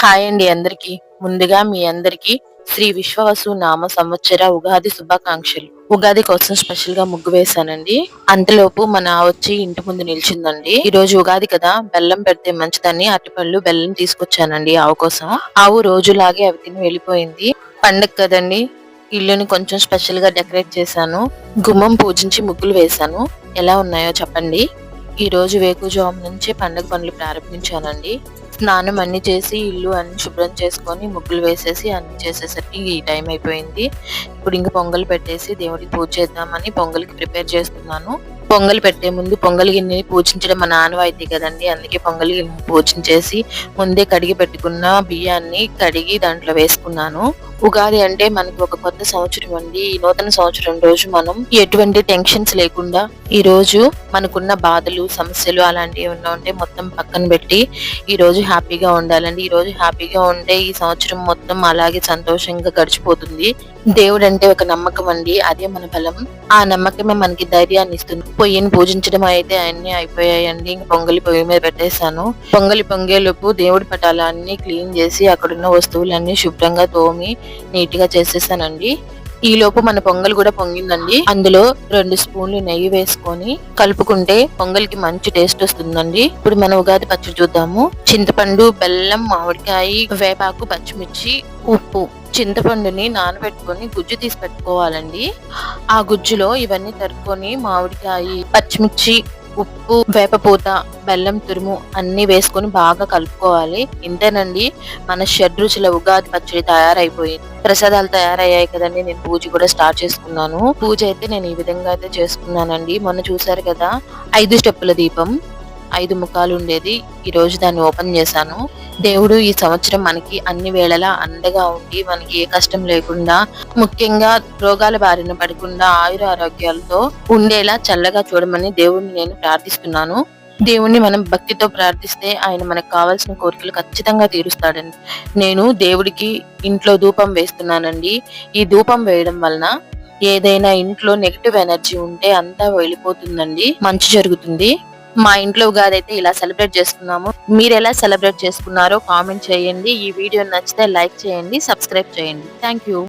Hi అండి అందరికి. ముందుగా మీ అందరికి శ్రీ విశ్వవసు నామ సంవత్సర ఉగాది శుభాకాంక్షలు. ఉగాది కోసం స్పెషల్ గా ముగ్గు వేశానండి. అంతలోపు మన వచ్చి ఇంటి ముందు నిల్చుందండి. ఈ రోజు ఉగాది కదా, బెల్లం పెడితే మంచిదని అరటిపళ్ళు బెల్లం తీసుకొచ్చానండి ఆవు కోసం. ఆవు రోజులాగే అవి తిని వెళ్ళిపోయింది. పండగ కదండి, ఇల్లుని కొంచెం స్పెషల్ గా డెకరేట్ చేశాను. గుమ్మం పూజించి ముగ్గులు వేశాను. ఎలా ఉన్నాయో చెప్పండి. ఈ రోజు వేకువజాము నుంచి పండగ పనులు ప్రారంభించానండి. స్నానం అన్ని చేసి ఇల్లు అన్ని శుభ్రం చేసుకొని ముగ్గులు వేసేసి అన్ని చేసేసరికి ఈ టైం అయిపోయింది. ఇప్పుడు ఇంక పొంగల్ పెట్టేసి దేవుడికి పూజ చేద్దామని పొంగల్కి ప్రిపేర్ చేస్తున్నాను. పొంగల్ పెట్టే ముందు పొంగల్ గిన్నెని పూజించడం మన ఆనవాయితీ కదండి. అందుకే పొంగల్ గిన్నెని పూజించేసి ముందే కడిగి పెట్టుకున్న బియ్యాన్ని కడిగి దాంట్లో వేసుకున్నాను. ఉగాది అంటే మనకి ఒక కొత్త సంవత్సరం అండి. ఈ నూతన సంవత్సరం రోజు మనం ఎటువంటి టెన్షన్స్ లేకుండా ఈ రోజు మనకున్న బాధలు సమస్యలు అలాంటివి ఏమన్నా ఉంటే మొత్తం పక్కన పెట్టి ఈ రోజు హ్యాపీగా ఉండాలండి. ఈ రోజు హ్యాపీగా ఉంటే ఈ సంవత్సరం మొత్తం అలాగే సంతోషంగా గడిచిపోతుంది. దేవుడు అంటే ఒక నమ్మకం అండి, అదే మన బలం. ఆ నమ్మకమే మనకి ధైర్యాన్ని ఇస్తుంది. పొయ్యిని పూజించడం అయితే అన్ని అయిపోయాయండి. ఇంక పొంగలి పొయ్యి మీద పెట్టేశాను. పొంగలి పొంగేలోపు దేవుడి పటాలన్నీ క్లీన్ చేసి అక్కడున్న వస్తువులన్నీ శుభ్రంగా తోమి నీట్ గా చేసేసానండి. ఈ లోపు మన పొంగల్ కూడా పొంగిందండి. అందులో 2 స్పూన్లు నెయ్యి వేసుకొని కలుపుకుంటే పొంగల్కి మంచి టేస్ట్ వస్తుందండి. ఇప్పుడు మనం ఉగాది పచ్చడి చూద్దాము. చింతపండు, బెల్లం, మామిడికాయ, వేపాకు, పచ్చిమిర్చి, ఉప్పు. చింతపండుని నానబెట్టుకొని గుజ్జు తీసి పెట్టుకోవాలండి. ఆ గుజ్జులో ఇవన్నీ తరుక్కొని మామిడికాయ, పచ్చిమిర్చి, ఉప్పు, వేపపూత, బెల్లం తురుము అన్ని వేసుకొని బాగా కలుపుకోవాలి. ఇంతేనండి, మన షడ్రుచుల ఉగాది పచ్చడి తయారైపోయింది. ప్రసాదాలు తయారయ్యాయి కదండి, నేను పూజ కూడా స్టార్ట్ చేసుకున్నాను. పూజ అయితే నేను ఈ విధంగా అయితే చేసుకున్నానండి. మొన్న చూసారు కదా 5 స్టెప్పుల దీపం, 5 ముఖాలు ఉండేది. ఈ రోజు దాన్ని ఓపెన్ చేశాను. దేవుడు ఈ సంవత్సరం మనకి అన్ని వేళలా అండగా ఉండి మనకి ఏ కష్టం లేకుండా, ముఖ్యంగా రోగాల బారిన పడకుండా ఆయుర ఆరోగ్యాలతో ఉండేలా చల్లగా చూడమని దేవుడిని నేను ప్రార్థిస్తున్నాను. దేవుణ్ణి మనం భక్తితో ప్రార్థిస్తే ఆయన మనకు కావాల్సిన కోరికలు ఖచ్చితంగా తీరుస్తాడండి. నేను దేవుడికి ఇంట్లో ధూపం వేస్తున్నానండి. ఈ ధూపం వేయడం వలన ఏదైనా ఇంట్లో నెగిటివ్ ఎనర్జీ ఉంటే అంతా వెళ్ళిపోతుందండి, మంచి జరుగుతుంది. మా ఇంట్లో ఉగాది అయితే ఇలా సెలబ్రేట్ చేసుకున్నాము. మీరు ఎలా సెలబ్రేట్ చేసుకున్నారో కామెంట్ చేయండి. ఈ వీడియో నచ్చితే లైక్ చేయండి, సబ్స్క్రైబ్ చేయండి. Thank you.